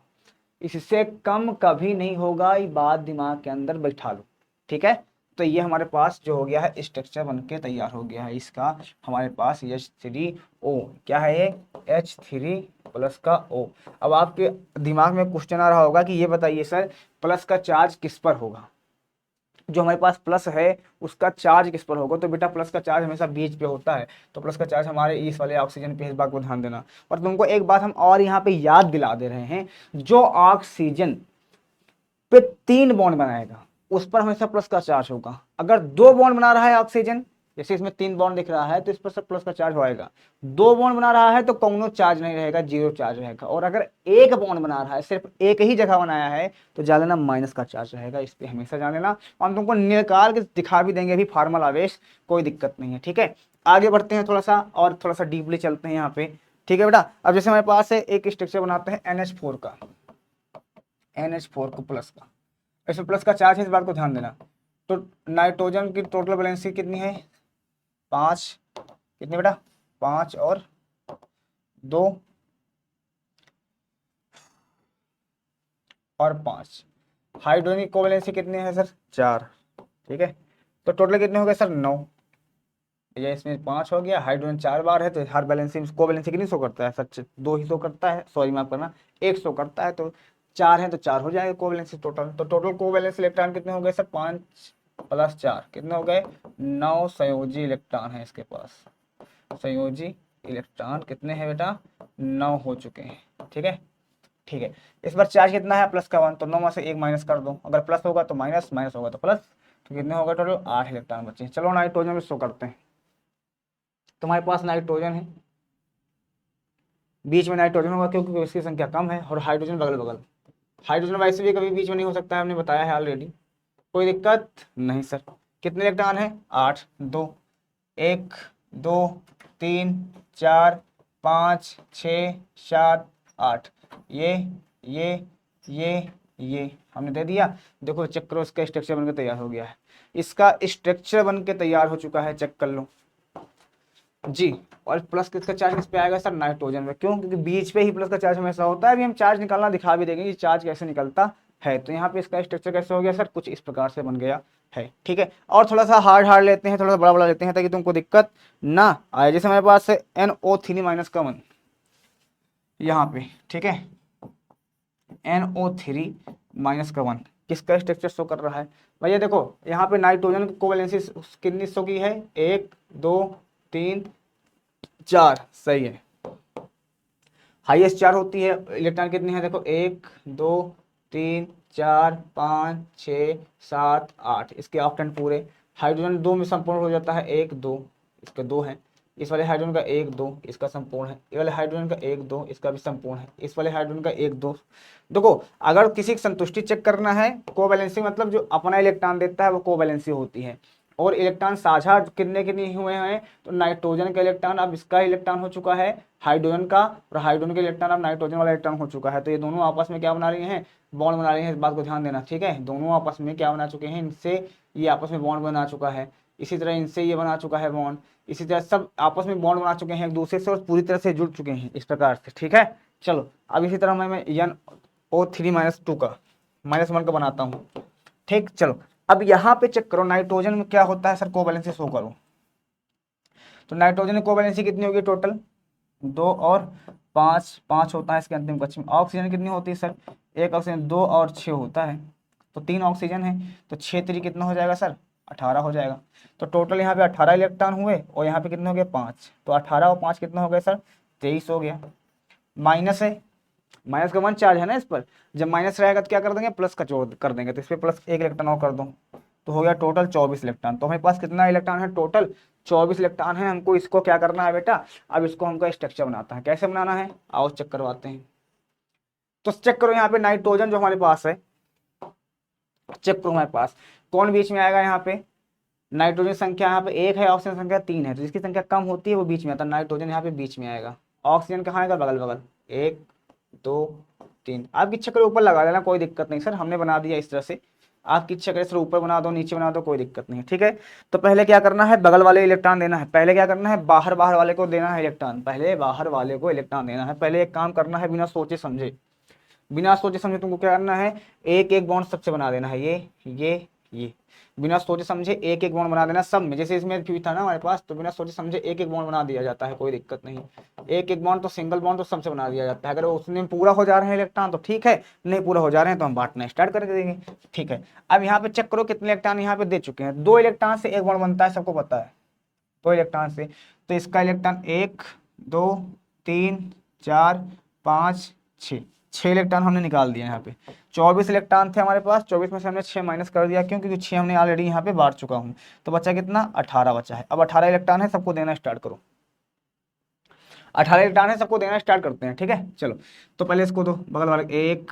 इससे कम कभी नहीं होगा, ये बात दिमाग के अंदर बैठा लो। ठीक है, तो ये हमारे पास जो हो गया है स्ट्रक्चर बन के तैयार हो गया है इसका, हमारे पास H3O क्या है ये, H3 प्लस का O। अब आपके दिमाग में क्वेश्चन आ रहा होगा कि ये बताइए सर प्लस का चार्ज किस पर होगा, जो हमारे पास प्लस है उसका चार्ज किस पर होगा। तो बेटा प्लस का चार्ज हमेशा बीच पे होता है, तो प्लस का चार्ज हमारे इस वाले ऑक्सीजन पे, इस बात को ध्यान देना। और तुमको एक बात हम और यहाँ पे याद दिला दे रहे हैं, जो ऑक्सीजन पे 3 बॉन्ड बनाएगा उस पर हमेशा प्लस का चार्ज होगा। अगर 2 बॉन्ड बना रहा है ऑक्सीजन, जैसे इसमें 3 बॉन्ड दिख रहा है, तो इस पर सब प्लस का चार्ज होएगा। 2 बॉन्ड बना रहा है तो कोनो चार्ज नहीं रहेगा, 0 चार्ज रहेगा। और अगर 1 बॉन्ड बना रहा है, सिर्फ एक ही जगह बनाया है, तो जान लेना माइनस का चार्ज रहेगा, इस पर हमेशा जान लेना। हम तुमको निकाल के दिखा भी देंगे अभी फार्मूला बेस, कोई दिक्कत नहीं है। ठीक है, आगे बढ़ते हैं थोड़ा सा और थोड़ा सा डीपली चलते हैं यहाँ पे। ठीक है बेटा, अब जैसे हमारे पास है एक स्ट्रक्चर बनाते हैं NH4 का, NH4 को प्लस का, इसमें प्लस का चार्ज है, इस बात को ध्यान देना। तो नाइट्रोजन की टोटल वैलेंसी कितनी है, 5, कितनी बेटा, 5 और 2 और 5, हाइड्रोजन की कोवैलेंसी कितनी है सर? 4। ठीक है, तो टोटल कितने हो गए सर? 9। ये इसमें 5 हो गया, हाइड्रोजन 4 बार है तो हर बैलेंसी कोवैलेंसी कितनी शो करता है सर? 2 ही शो करता है, सॉरी माफ करना, 1 शो करता है, तो 4 है तो 4 हो जाएगा कोवैलेंसी टोटल। तो टोटल कोवैलेंसी इलेक्ट्रॉन कितने हो गए सर? 5 + 4 कितने हो गए? 9 संयोजी इलेक्ट्रॉन है इसके पास। संयोजी इलेक्ट्रॉन कितने हैं बेटा? 9 हो चुके हैं। ठीक है, ठीक है। इस बार चार्ज कितना है? प्लस का 1, तो 9 में से 1 माइनस कर दो, अगर प्लस होगा तो माइनस, माइनस होगा तो प्लस, तो कितने होगा टोटल? 8 इलेक्ट्रॉन बचे। चलो नाइट्रोजन में शो करते हैं। तुम्हारे पास नाइट्रोजन है, बीच में नाइट्रोजन होगा क्योंकि इसकी संख्या कम है, और हाइड्रोजन बगल बगल। हाइड्रोजन वैसे भी कभी बीच में नहीं हो सकता है, हमने बताया है ऑलरेडी, कोई दिक्कत नहीं सर। कितने इलेक्ट्रॉन है? 8। 2 1 2 3 4 5 6 7 8। ये ये हमने दे दिया। देखो चेक करो, इसका स्ट्रक्चर बनकर तैयार हो गया है। इसका स्ट्रक्चर बनकर तैयार हो चुका है, चेक कर लो जी। और प्लस किसका चार्ज किस पे आएगा सर? नाइट्रोजन में। क्यों? क्योंकि बीच पे ही प्लस का चार्ज हमेशा होता है। अभी हम चार्ज निकालना दिखा भी देंगे कि चार्ज कैसे निकलता है। तो यहाँ पे इसका स्ट्रक्चर कैसे हो गया सर? कुछ इस प्रकार से बन गया है। ठीक है, और थोड़ा सा हार्ड हार्ड लेते हैं, थोड़ा सा बड़ा बड़ा लेते हैं ताकि तुमको दिक्कत ना आए। जैसे हमारे पास है NO3 - का 1 यहाँ पे। ठीक है, NO3 - का 1 किसका स्ट्रक्चर शो कर रहा है भैया? देखो यहाँ पे नाइट्रोजन की कोवैलेंसी कितनी शो की है? 1 2 3 4। सही है, हाईएस्ट 4 होती है। इलेक्ट्रॉन कितने हैं? देखो 1 2 3 4 5 6 7 8, इसके ऑक्टेन पूरे। हाइड्रोजन 2 में संपूर्ण हो जाता है, 1 2, इसके 2 है। इस वाले हाइड्रोजन का 1 2, इसका संपूर्ण है। ये वाले हाइड्रोजन का 1 2, इसका भी संपूर्ण है। इस वाले हाइड्रोजन का 1 2। देखो अगर किसी की संतुष्टि चेक करना है, कोवैलेंसी मतलब जो अपना इलेक्ट्रॉन देता है वो कोवैलेंसी होती है। और इलेक्ट्रॉन साझा कितने कितने हुए हैं? तो नाइट्रोजन का इलेक्ट्रॉन अब इसका इलेक्ट्रॉन हो चुका है हाइड्रोजन का, और हाइड्रोजन का इलेक्ट्रॉन अब नाइट्रोजन वाला इलेक्ट्रॉन हो चुका है। तो ये दोनों आपस में क्या बना रही हैं? बॉन्ड बना रही हैं। इस बात को ध्यान देना। ठीक है, दोनों आपस में क्या बना चुके हैं? इनसे ये आपस में बॉन्ड बना चुका है, इसी तरह इनसे ये बना चुका है बॉन्ड, इसी तरह सब आपस में बॉन्ड बना चुके हैं एक दूसरे से और पूरी तरह से जुड़ चुके हैं इस प्रकार से। ठीक है, चलो अब इसी तरह मैं NO3 - 2 का -1 का बनाता हूँ। ठीक, चलो अब यहाँ पे चेक करो नाइट्रोजन में क्या होता है सर? कोवैलेंसी शो करो। तो नाइट्रोजन की कोवैलेंसी कितनी होगी टोटल? 2 और 5, 5 होता है इसके अंतिम कक्ष में। ऑक्सीजन कितनी होती है सर? एक ऑक्सीजन 2 और 6 होता है, तो 3 ऑक्सीजन है, तो 6 3 कितना हो जाएगा सर? 18 हो जाएगा। तो टोटल यहाँ पे 18 इलेक्ट्रॉन हुए, और यहाँ पे कितने हो गए? 5। तो 18 और 5 कितना हो गया सर? 23 हो गया। माइनस है, माइनस का 1 चार्ज है ना इस पर, जब माइनस रहेगा तो क्या कर देंगे? प्लस का जोड़ कर देंगे, तो इस पर प्लस 1 इलेक्ट्रॉन और कर दो, तो हो गया टोटल 24 इलेक्ट्रॉन। तो हमारे पास कितना इलेक्ट्रॉन है टोटल? 24 इलेक्ट्रॉन है। हमको इसको क्या करना है बेटा? अब इसको हमको स्ट्रक्चर बनाता है। कैसे बनाना है आओ चेक करवाते हैं। तो चेक करो यहाँ पे नाइट्रोजन जो हमारे पास है, चेक करो हमारे पास कौन बीच में आएगा? यहाँ पे नाइट्रोजन संख्या यहाँ पे 1 है, ऑक्सीजन संख्या 3 है, तो जिसकी संख्या कम होती है वो बीच में आता है। नाइट्रोजन यहाँ पे बीच में आएगा। ऑक्सीजन कहाँ आएगा? बगल बगल, 1 2 3। आपकी इच्छा करो ऊपर लगा देना, कोई दिक्कत नहीं सर, हमने बना दिया इस तरह से। आपकी इच्छा करे सर ऊपर बना दो, नीचे बना दो, कोई दिक्कत नहीं है। ठीक है, तो पहले क्या करना है? बगल वाले इलेक्ट्रॉन देना है। पहले क्या करना है? बाहर बाहर वाले को देना है इलेक्ट्रॉन। पहले बाहर वाले को इलेक्ट्रॉन देना है। पहले एक काम करना है बिना सोचे समझे, बिना सोचे समझे तुमको क्या करना है? एक एक बॉन्ड सबसे बना देना है। ये बिना सोचे समझे एक एक बॉन्ड बना देना सब में। जैसे इसमें भी था ना हमारे पास, तो बिना सोचे समझे एक एक बॉन्ड बना दिया जाता है, कोई दिक्कत नहीं। एक एक बॉन्ड तो सिंगल बॉन्ड तो सबसे बना दिया जाता है। अगर उसमें पूरा हो जा रहे हैं इलेक्ट्रॉन तो ठीक है, नहीं पूरा हो जा रहे हैं तो हम बांटना स्टार्ट कर देंगे। ठीक है, अब यहाँ पे चेक करो कितने इलेक्ट्रॉन यहाँ पे दे चुके हैं। 2 इलेक्ट्रॉन से एक बॉन्ड बनता है, सबको पता है, 2 इलेक्ट्रॉन से। तो इसका इलेक्ट्रॉन 1 2 3 4 5 6, 6 इलेक्ट्रॉन हमने निकाल दिया। यहाँ पे 24 इलेक्ट्रॉन थे हमारे पास, 24 में से हमने 6 माइनस कर दिया। क्यों? क्योंकि 6 हमने ऑलरेडी यहाँ पे बांट चुका हूँ। तो बचा कितना? 18 बचा है। अब 18 इलेक्ट्रॉन है, सबको देना स्टार्ट करो। 18 इलेक्ट्रॉन है, सबको देना स्टार्ट करते हैं। ठीक है, चलो तो पहले इसको दो बगल वाले, 1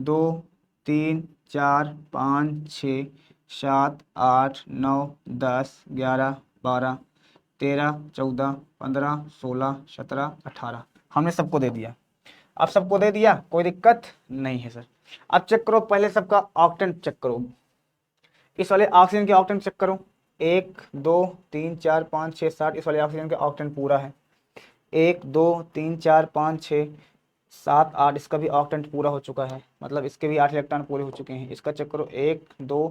2 3 4 5 6 7 8 9 10 11 12 13 14 15 16 17 18 हमने सबको दे दिया। अब सबको दे दिया, कोई दिक्कत नहीं है सर। अब चेक करो पहले सबका ऑक्टेन चेक करो। इस वाले ऑक्सीजन के ऑक्टेन चेक करो, 1 2 3 4 5 6 7। इस वाले ऑक्सीजन का ऑक्टेन पूरा है, 1 2 3 4 5 6 7 8, इसका भी ऑक्टेंट पूरा हो चुका है, मतलब इसके भी 8 इलेक्ट्रॉन पूरे हो चुके हैं। इसका चेक करो 1 2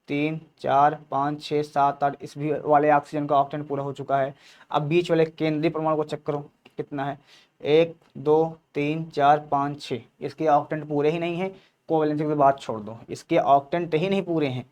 3 4 5 6 7 8, इस भी वाले ऑक्सीजन का ऑक्टेंट पूरा हो चुका है। अब बीच वाले केंद्रीय परमाणु को चेक करो कितना है, 1 2 3 4 5 6, इसके ऑक्टेंट पूरे ही नहीं है। कोवैलेंसी की बात छोड़ दो, इसके ऑक्टेंट ही नहीं पूरे हैं।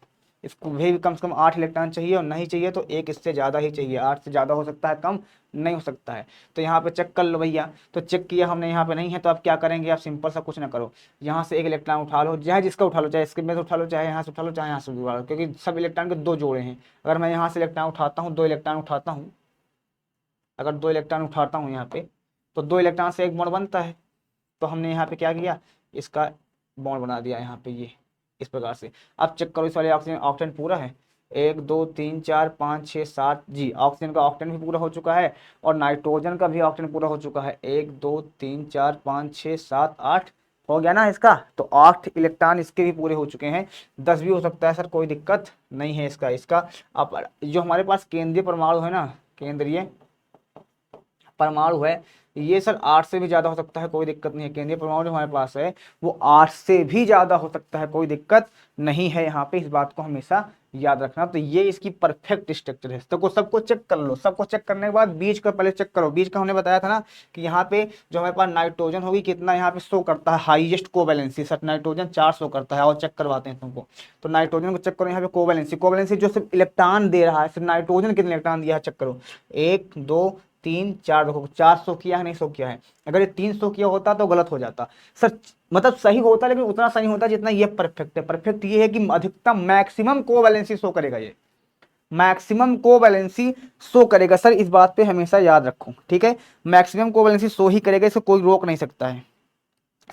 इसको भी कम से कम 8 इलेक्ट्रॉन चाहिए, और नहीं चाहिए तो एक इससे ज़्यादा ही चाहिए। 8 से ज़्यादा हो सकता है, कम नहीं हो सकता है। तो यहाँ पे चेक कर लो भैया। तो चेक किया हमने, यहाँ पे नहीं है, तो आप क्या करेंगे, आप सिंपल सा कुछ ना करो, यहाँ से एक इलेक्ट्रॉन उठा लो, चाहे जिसका उठा लो, चाहे इसके में से उठा लो, चाहे यहाँ से उठा लो, चाहे यहाँ से उठा लो, क्योंकि सब इलेक्ट्रॉन के 2 जोड़े हैं। अगर मैं यहाँ से इलेक्ट्रॉन उठाता हूँ, 2 इलेक्ट्रॉन उठाता हूँ, अगर 2 इलेक्ट्रॉन उठाता हूँ यहाँ पे, तो 2 इलेक्ट्रॉन से एक बॉन्ड बनता है। तो हमने यहाँ पे क्या किया, इसका बॉन्ड बना दिया यहाँ पे, ये इस प्रकार से। अब चेक करो इस वाले ऑक्सीजन ऑक्टेन पूरा है, 1 2 3 4 5 6 7 जी, ऑक्सीजन का ऑक्टेन भी पूरा हो चुका है, और नाइट्रोजन का भी ऑक्टेन पूरा हो चुका है। 1 2 3 4 5 6 7 8 हो गया ना इसका। तो 8 इलेक्ट्रॉन इसके भी पूरे हो चुके हैं। 10 भी हो सकता है सर, कोई दिक्कत नहीं है इसका। अब जो हमारे पास केंद्रीय परमाणु है ना, केंद्रीय परमाणु है, ये सर 8 से भी ज़्यादा हो सकता है, कोई दिक्कत नहीं है। केंद्रीय परमाणु जो हमारे पास है वो 8 से भी ज़्यादा हो सकता है, कोई दिक्कत नहीं है। यहाँ पे इस बात को हमेशा याद रखना। तो ये इसकी परफेक्ट स्ट्रक्चर है। तो सबको चेक कर लो। सबको चेक करने के बाद बीच का पहले चेक करो। बीच का हमने बताया था ना कि यहाँ पे जो हमारे पास नाइट्रोजन होगी, कितना यहाँ पे शो करता है, highest covalency. Sir nitrogen 4 show करता है, और चेक करवाते हैं तुमको। तो नाइट्रोजन को चेक करो यहाँ पे, कोवैलेंसी जो सिर्फ इलेक्ट्रॉन दे रहा है, सिर्फ नाइट्रोजन कितने इलेक्ट्रॉन दिया है चेक करो, 1 2 3 4, देखो 400 किया है, नहीं 100 किया है। अगर ये 300 किया होता तो गलत हो जाता सर, मतलब सही होता लेकिन उतना सही होता जितना ये परफेक्ट है। परफेक्ट ये है कि अधिकतम मैक्सिमम कोवैलेंसी शो करेगा, ये मैक्सिमम कोवैलेंसी शो करेगा सर, इस बात पे हमेशा याद रखो, ठीक है। मैक्सिमम कोवैलेंसी शो ही करेगा, इसको कोई रोक नहीं सकता है,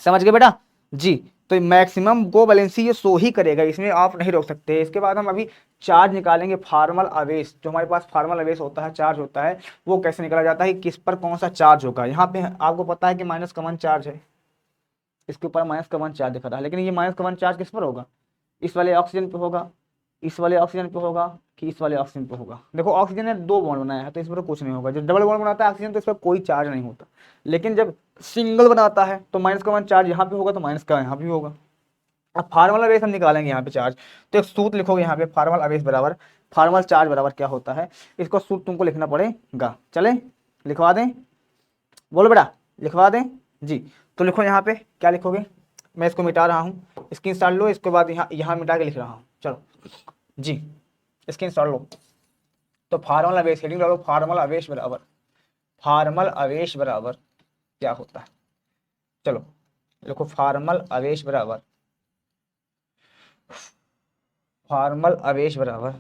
समझ गए बेटा जी। तो मैक्सिमम कोवैलेंसी ये शो ही करेगा, इसमें आप नहीं रोक सकते। इसके बाद हम अभी चार्ज निकालेंगे, फार्मल आवेश। जो हमारे पास फार्मल आवेश होता है, चार्ज होता है, वो कैसे निकाला जाता है, किस पर कौन सा चार्ज होगा। यहाँ पे आपको पता है कि माइनस का 1 चार्ज है, इसके ऊपर माइनस का 1 चार्ज दिखा रहा है, लेकिन ये माइनस का 1 चार्ज किस पर होगा, इस वाले ऑक्सीजन पे होगा, इस वाले ऑक्सीजन पे होगा, कि इस वाले ऑक्सीजन पे होगा। देखो ऑक्सीजन ने 2 बॉन्ड बनाया है, तो इस पर कुछ नहीं होगा। जब डबल बॉन्ड बनाता है ऑक्सीजन, तो इस पर कोई चार्ज नहीं होता। लेकिन जब सिंगल बनाता है, तो माइनस का 1 चार्ज यहाँ पे होगा, तो माइनस का यहाँ भी होगा। अब फार्मल आवेश हम निकालेंगे यहाँ पे चार्ज, तो एक सूत्र लिखोगे यहाँ पे, फार्मल आवेश बराबर फार्मल चार्ज बराबर क्या होता है, इसको सूत्र तुमको लिखना पड़ेगा। चले लिखवा दें, बोलो बेटा लिखवा दें जी। तो लिखो यहाँ पे, क्या लिखोगे, मैं इसको मिटा रहा हूँ, स्क्रीनशॉट लो, इसके बाद यहाँ यहाँ मिटा के लिख रहा हूँ, चलो जी स्क्रीनशॉट लो। तो फार्मल आवेश, हेडिंग डालो, फार्मल आवेश बराबर क्या होता है, चलो लिखो फार्मल आवेश बराबर, फार्मल आवेश बराबर,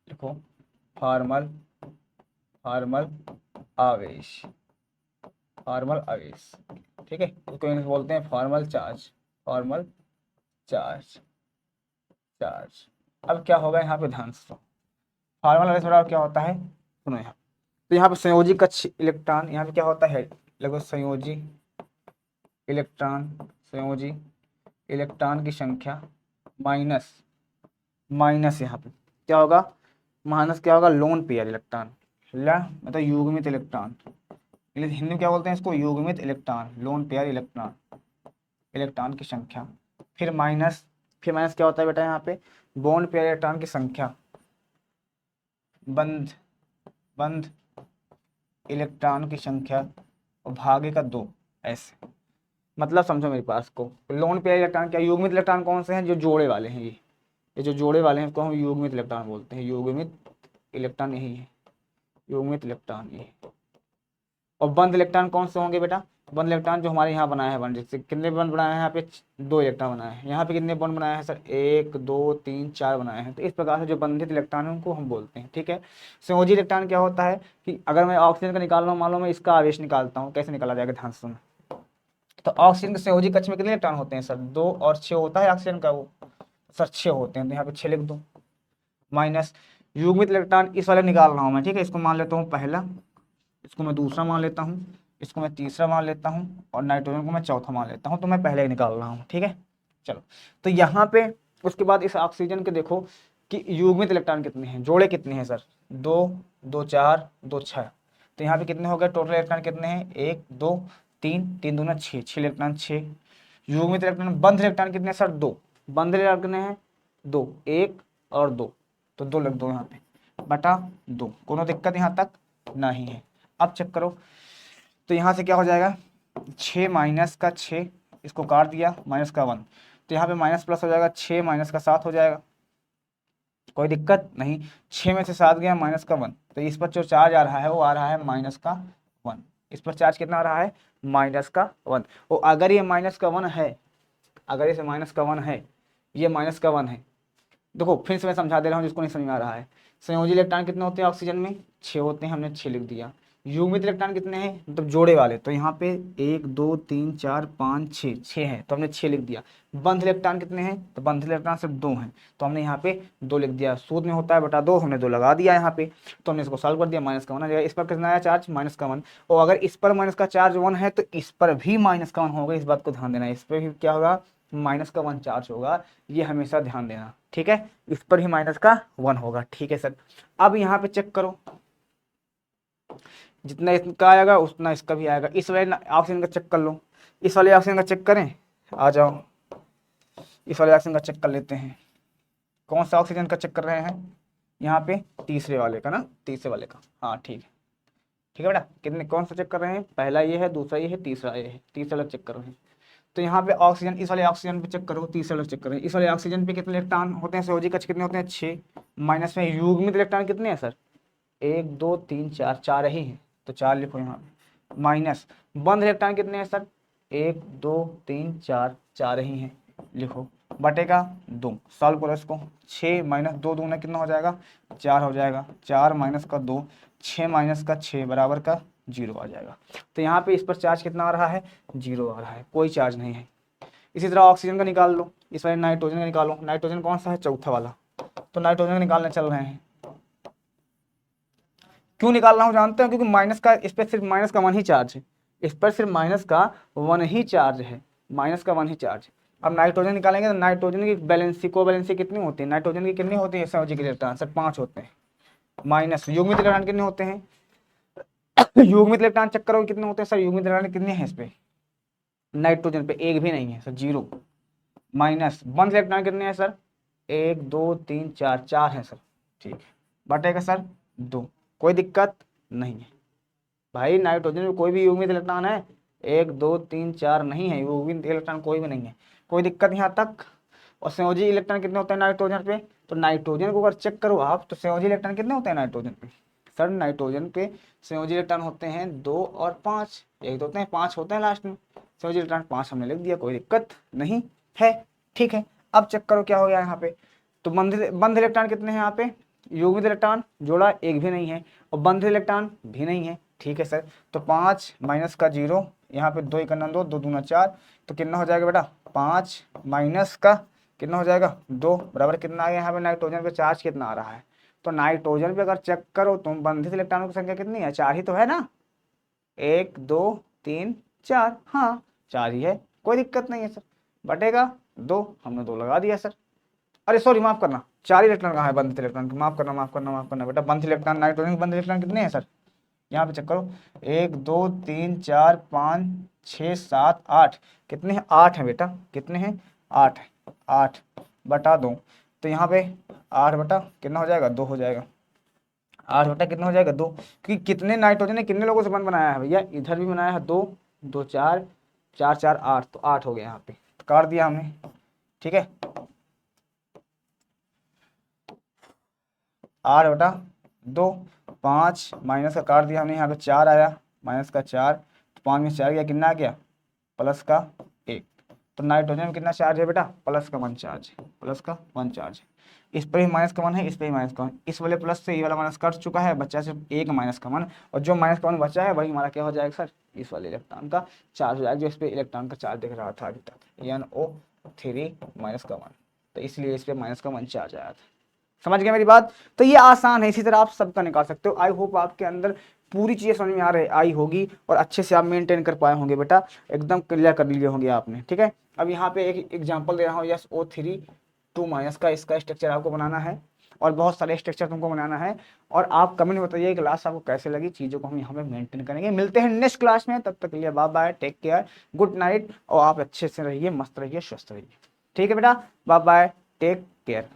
लिखो फार्मल फार्मल आवेश, फार्मल आवेश, ठीक है। इसको इंग्लिश बोलते हैं formal charge, formal charge charge. अब क्या होगा यहाँ पे, ध्यान से फार्मल आवेश बराबर क्या होता है, सुनो यहाँ। तो यहाँ पे संयोजी कक्ष इलेक्ट्रॉन, यहाँ पे क्या होता है, लगभग संयोजी इलेक्ट्रॉन, संयोजी इलेक्ट्रॉन की संख्या माइनस माइनस, यहाँ पे क्या होगा, माइनस क्या होगा, लोन पेयर इलेक्ट्रॉन, मतलब युग्मित इलेक्ट्रॉन, हिंदी में क्या बोलते हैं इसको, युग्मित electron, lone pair electron, electron की संख्या। फिर माइनस क्या होता है बेटा, यहाँ पे बॉन्ड पेयर इलेक्ट्रॉन की संख्या, बंध बंध इलेक्ट्रॉन की संख्या और भागे का 2, ऐसे। मतलब समझो मेरे पास को, लोन पेयर इलेक्ट्रॉन क्या, युग्मित इलेक्ट्रॉन कौन से हैं, जो जोड़े वाले हैं, ये जो जोड़े वाले हैं उसको हम युग्मित इलेक्ट्रॉन बोलते हैं। युग्मित इलेक्ट्रॉन यही है, युग्मित इलेक्ट्रॉन ये। और बंद इलेक्ट्रॉन कौन से होंगे बेटा, बंद इलेक्ट्रॉन जो हमारे यहाँ बनाया है बंद, जैसे कितने बंद बनाए हैं यहाँ पे, 2 इलेक्ट्रॉन बनाए हैं। यहाँ पे कितने बंद बनाए हैं सर, 1 2 3 4 बनाए हैं। तो इस प्रकार से जो बंधित इलेक्ट्रॉन है उनको हम बोलते हैं, ठीक है। संयोजी इलेक्ट्रॉन क्या होता है कि अगर मैं ऑक्सीजन का निकाल रहा हूँ, मान लो मैं इसका आवेश निकालता हूँ, कैसे निकाला जाएगा, ध्यान से सुनो। तो ऑक्सीजन के संयोजी कक्ष में कितने इलेक्ट्रॉन होते हैं सर, 2 और 6 होता है ऑक्सीजन का, वो सर 6 होते हैं। तो यहाँ पे 6 लिख दो, माइनस युग्मित इलेक्ट्रॉन इस वाले निकाल रहा हूँ मैं, ठीक है। इसको मान लेता हूँ पहला, इसको मैं दूसरा मान लेता हूँ, इसको मैं तीसरा मान लेता हूँ, और नाइट्रोजन को मैं चौथा मान लेता हूँ। तो मैं पहले ही निकाल रहा हूँ, ठीक है। चलो तो यहाँ पे उसके बाद इस ऑक्सीजन के देखो कि युग्मित इलेक्ट्रॉन कितने हैं, जोड़े कितने हैं सर, 2 2 4 2 6। तो यहाँ पे कितने हो गए टोटल इलेक्ट्रॉन कितने हैं, 1 2 3, 3 दूना 6, 6 इलेक्ट्रॉन 6। युग्मित इलेक्ट्रॉन बंध इलेक्ट्रॉन कितने सर, 2, बंध इलेक्ट्रॉन कितने हैं 2, 1 और 2, तो 2 लिख दो यहाँ पे बटा 2, कोनो दिक्कत यहाँ तक नहीं है। अब चेक करो तो यहाँ से क्या हो जाएगा, 6 माइनस का 6, इसको काट दिया माइनस का 1, तो यहाँ पे माइनस प्लस हो जाएगा, 6 माइनस का 7 हो जाएगा, कोई दिक्कत नहीं। 6 में से 7 गया माइनस का 1, तो इस पर जो चार्ज आ रहा है वो आ रहा है माइनस का 1, इस पर चार्ज कितना आ रहा है माइनस का 1। और अगर ये माइनस का 1 है, अगर इसे माइनस का 1 है, ये माइनस का 1 है, देखो फिर से मैं समझा दे रहा हूँ जिसको नहीं समझ में आ रहा है। संयोजी इलेक्ट्रॉन कितने होते हैं ऑक्सीजन में, 6 होते हैं, हमने 6 लिख दिया। युग्मित इलेक्ट्रॉन कितने हैं, मतलब जोड़े वाले, तो यहाँ पे 1 2 3 4 5 6, 6 हैं तो हमने 6 लिख दिया। बंध इलेक्ट्रॉन कितने हैं, तो बंध इलेक्ट्रॉन सिर्फ 2 हैं, तो हमने यहाँ पे 2 लिख दिया। सूत्र में होता है बटा 2, हमने 2 लगा दिया यहाँ पे, तो हमने इसको सॉल्व कर दिया। माइनस का 1 आ जाएगा, इस पर कितना आया चार्ज माइनस का 1, और अगर इस पर माइनस का चार्ज 1 है तो इस पर भी माइनस का 1 होगा, इस बात को ध्यान देना है। इस पर भी क्या होगा, माइनस का 1 चार्ज होगा, ये हमेशा ध्यान देना, ठीक है। इस पर ही माइनस का 1 होगा, ठीक है सर। अब यहाँ पे चेक करो, जितना इसका आएगा उतना इसका भी आएगा। इस वाले ऑक्सीजन का चेक कर लो, इस वाले ऑक्सीजन का चेक करें, आ जाओ इस वाले ऑक्सीजन का चेक कर लेते हैं। कौन सा ऑक्सीजन का चेक कर रहे हैं, यहाँ पे तीसरे वाले का ना, तीसरे वाले का, हाँ ठीक है, ठीक है बेटा। कितने कौन सा चेक कर रहे हैं, पहला ये है, दूसरा ये है, तीसरा ये है, तीसरा वाला चेक कर रहे हैं। तो यहाँ पे ऑक्सीजन, इस वाले ऑक्सीजन पे चेक करो, तीसरा वाला चेक करें। इस वाले ऑक्सीजन पे कितने इलेक्ट्रॉन होते हैं, संयोजी कक्ष कितने होते हैं 6, माइनस में युग्मित इलेक्ट्रॉन कितने हैं सर, 1 2 3 4, 4 ही हैं, तो 4 लिखो यहाँ पे। माइनस बंध इलेक्ट्रॉन कितने हैं सर, 1 2 3 4, 4 ही हैं, लिखो बटेगा 2। सॉल्व करो इसको, 6 माइनस 2 दूना कितना हो जाएगा 4 हो जाएगा, 4 माइनस का 2, 6 माइनस का 6 बराबर का 0 आ जाएगा। तो यहाँ पे इस पर चार्ज कितना आ रहा है, 0 आ रहा है, कोई चार्ज नहीं है। इसी तरह ऑक्सीजन का निकाल लो, इस वाले नाइट्रोजन का निकालो। नाइट्रोजन कौन सा है, चौथा वाला, तो नाइट्रोजन का निकालने चल रहे हैं। क्यों निकालना हो जानते हैं, क्योंकि माइनस का, इस पर सिर्फ माइनस का 1 ही चार्ज है, इस पर सिर्फ माइनस का 1 ही चार्ज है, माइनस का 1 ही चार्ज। अब नाइट्रोजन निकालेंगे तो नाइट्रोजन की बैलेंसी, कोवैलेंसी कितनी होती है, नाइट्रोजन की कितनी होती है संयोजी के इलेक्ट्रॉन सर, 5 होते हैं। माइनस युग्मित इलेक्ट्रॉन कितने होते हैं, युग्मित इलेक्ट्रॉन चेक करो कितने होते हैं सर, युग्मित इलेक्ट्रॉन कितने हैं इस पे, नाइट्रोजन पे एक भी नहीं है सर, 0। माइनस बंध इलेक्ट्रॉन कितने हैं सर, 1 2 3 4, 4 हैं सर, ठीक है, बटेगा सर 2, कोई दिक्कत नहीं है भाई। नाइट्रोजन में कोई भी युग्मित इलेक्ट्रॉन है, 1 2 3 4 नहीं है, युग्मित इलेक्ट्रॉन कोई भी नहीं है, कोई दिक्कत यहाँ तक। और संयोजी इलेक्ट्रॉन कितने होते हैं नाइट्रोजन पे, तो नाइट्रोजन को अगर चेक करो आप, तो संयोजी इलेक्ट्रॉन कितने होते हैं नाइट्रोजन पे सर, नाइट्रोजन पे संयोजी इलेक्ट्रॉन होते हैं 2 और 5, एक तो होते हैं 5 होते हैं लास्ट में, संयोजी इलेक्ट्रॉन 5 हमने लिख दिया, कोई दिक्कत नहीं है, ठीक है। अब चेक करो क्या हो गया यहाँ पे, तो बंध इलेक्ट्रॉन कितने हैं यहाँ पे, युग्मित इलेक्ट्रॉन जोड़ा एक भी नहीं है, और बंध इलेक्ट्रॉन भी नहीं है, ठीक है सर। तो 5 माइनस का 0, यहाँ पे 2 1 2, 2 दूना 4, तो कितना हो जाएगा बेटा, 5 माइनस का कितना हो जाएगा 2, बराबर कितना आ गया, यहाँ पे नाइट्रोजन पे चार्ज कितना आ रहा है, तो नाइट्रोजन पे अगर चेक करो तुम, बंधित इलेक्ट्रॉनों की संख्या कितनी है, 4 ही तो है ना, 1 2 3 4, हाँ 4 ही है, कोई दिक्कत नहीं है सर, बटेगा 2, हमने 2 लगा दिया सर। अरे सॉरी माफ करना, 4 इलेक्ट्रॉन कहाँ है बंधित इलेक्ट्रॉन, माफ करना माफ करना माफ करना बेटा, बंधित इलेक्ट्रॉन, नाइट्रोजन के बंधित इलेक्ट्रॉन कितने हैं सर, यहाँ पे चेक करो, 1 2 3 4 5 6 7 8, कितने हैं 8 हैं बेटा, कितने हैं 8 है, 8 बटा 2, तो यहाँ पे 8 बटा कितना हो जाएगा 2 हो जाएगा, 8 बटा कितना हो जाएगा 2, क्योंकि कितने नाइट्रोजन ने कितने लोगों से बंध बनाया है भैया, इधर भी बनाया है 2 2 4 4 4 8, तो 8 हो गया यहाँ पे, तो काट दिया हमने, ठीक है। 8 बटा 2, 5 माइनस का काट दिया हमने, यहाँ पे 4 आया, माइनस का 4, तो 5 में 4 गया, कितना आ गया प्लस का 1, तो नाइट्रोजन में कितना चार्ज है बेटा, प्लस का 1 चार्ज है, प्लस का 1 चार्ज है। इस पर ही माइनस का 1 है, इस पर ही माइनस का 1, इस वाले प्लस से ये वाला माइनस कट चुका है, बच्चा सिर्फ एक माइनस का 1, और जो माइनस का 1 बचा है वही हमारा क्या हो जाएगा सर, इस वाले इलेक्ट्रॉन का चार्ज हो जाएगा, जो इस पर इलेक्ट्रॉन का चार्ज दिख रहा था अभी तक, NO3 माइनस का 1, तो इसलिए इस पर माइनस का 1 चार्ज आया था। समझ गए मेरी बात, तो ये आसान है, इसी तरह आप सबका निकाल सकते हो। आई होप आपके अंदर पूरी चीज़ें समझ में आई होगी और अच्छे से आप मेंटेन कर पाए होंगे बेटा, एकदम क्लियर कर लिए होंगे आपने, ठीक है। अब यहाँ पे एक एग्जांपल दे रहा हूँ, SO3 2 माइनस का, इसका स्ट्रक्चर आपको बनाना है। और बहुत सारे स्ट्रक्चर तुमको बनाना है। और आप कमेंट में बताइए क्लास आपको कैसे लगी, चीज़ों को हम यहाँ पे मेंटेन करेंगे। मिलते हैं नेक्स्ट क्लास में, तब तक के लिए bye bye, take care, good night, और आप अच्छे से रहिए, मस्त रहिए, स्वस्थ रहिए। ठीक है बेटा, बाय बाय, टेक केयर।